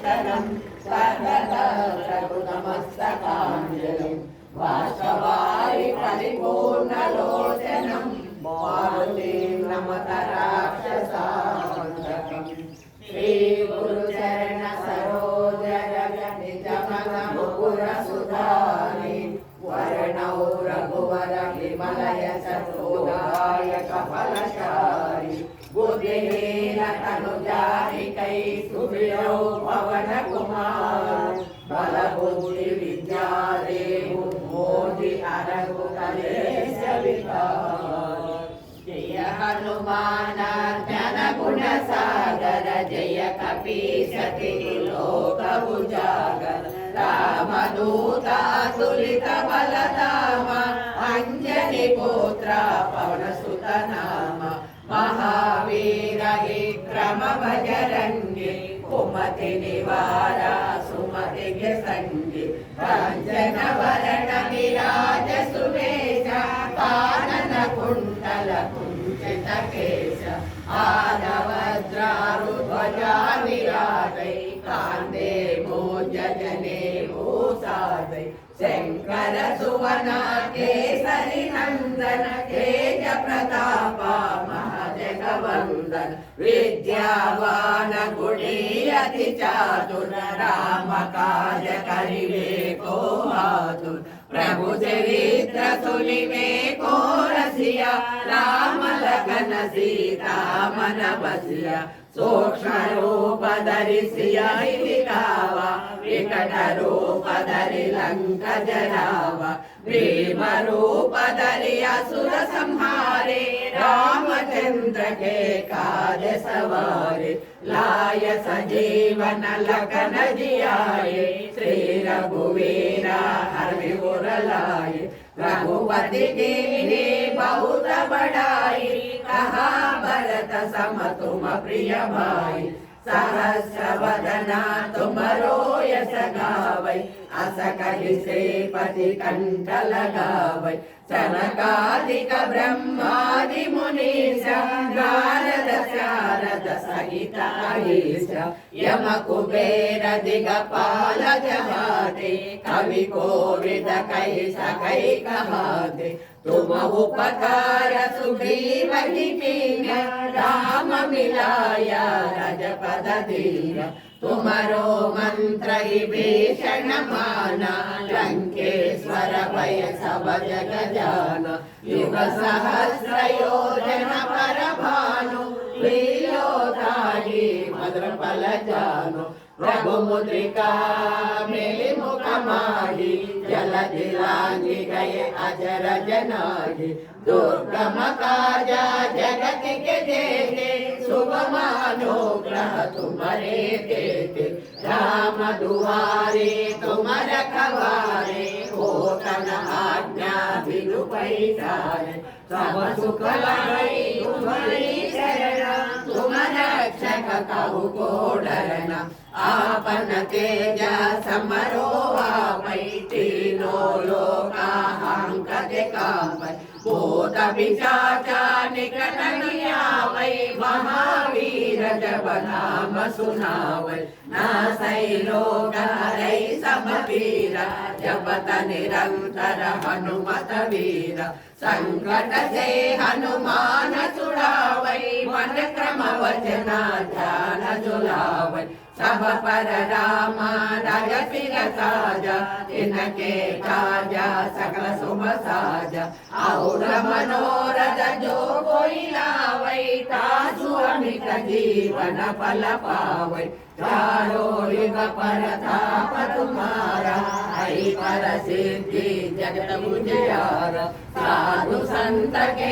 शीतलं सर्वदा रघुनमस्तकाञ्जलिं बाष्पवारि परिपूर्णलोचनं मारुतिं नमत राक्षसान्तकम् श्रीगुरुचरण सरोज निज मन मुकुर सुधारि वर्णौ रघुवर विमलय शत्रुदायक फलचारि बुद्धिहीन तनुजानिकै सुविरो पवन कुमार बल बुद्धि विद्या देहु मोहि अरघु कलेश विकार जय हनुमान ज्ञान गुण सागर जय कपीसति लोक उजागर रामदूत अतुलित बलधाम अंजनी पुत्र पवन सुत नाम महावीर विक्रम बजरंगी कुमति निवार सुमति संगी कांचन वरण विराज सुवेश कानन कुंडल कुंचित केश आनवज्रारुध्वजा विराजै कांदे मोजजने भूषादै शंकर सुवन केसरी नंदन तेज प्रताप महाजगवंदन विद्यावान गुणी अति चातुर राम काज करिवे को आतुर प्रभु चरित्र सुनिवे को रसिया राम लखन सीता मन बसिया सूक्ष्म रूप धरि सिया दिखावा विकट रूप धरि लंक जरावा भीम रूप धरि असुर संहारे रामचंद्र के काज सवारे लाय सजीवन लखन जियाए श्री रघुवीर हरविपुर लाए रघुपति की बहुत बड़ाई कहा भरत सम तुम प्रिय भाई सहस्र वदना तुमरो यश गावै अस कहि श्रीपति कंठ लगावै सनकादिक ब्रह्मादि मुनीश नारद शारद सहित अहीश यम कुबेर दिगपाल जहाते कवि कोविद कहि सकै कहाते तुम उपकार सुग्रीव ही कीन्ह राम मिलाया रजपद दीन्ह तुमरो मंत्र ही भीषण माना लंकेश्वर भय सब जग जाना युग सहस्र योजन पर भानु लीलोताहि मधुर फल जानो रघुमुद्रिका मेलि मुख माहि जलधि लांघि गए अजर जनाहि दुर्गम काजा जगत के जेते शुभम अनुग्रह तुम्हारे देते राम दुआरे तुम रखवारे होतन आज्ञा बिनु पैसारे सब सुख लाई तुम्हारी शरण तुम रक्षक कहु को डरना आपन तेजा समरो आवै तीनों लोका हंकते कावै भूत पिशाचा निकट नहीं आवै महावीर जब नाम सुनावै नासै रोग हरै सब पीरा जपत निरंतर हनुमत वीरा संकट से हनुमान छुड़ावै मन क्रम वचना ध्यान जुलावै सब पर रामा राज सिर साजा इनके काजा सकल शुभ साजा और मनोरथ जो कोई लावै तासु अमित जीवन फल पावै चारों युग पर ताप तुम्हारा ऐ पर सिद्धि जगत उजियारा साधु संत के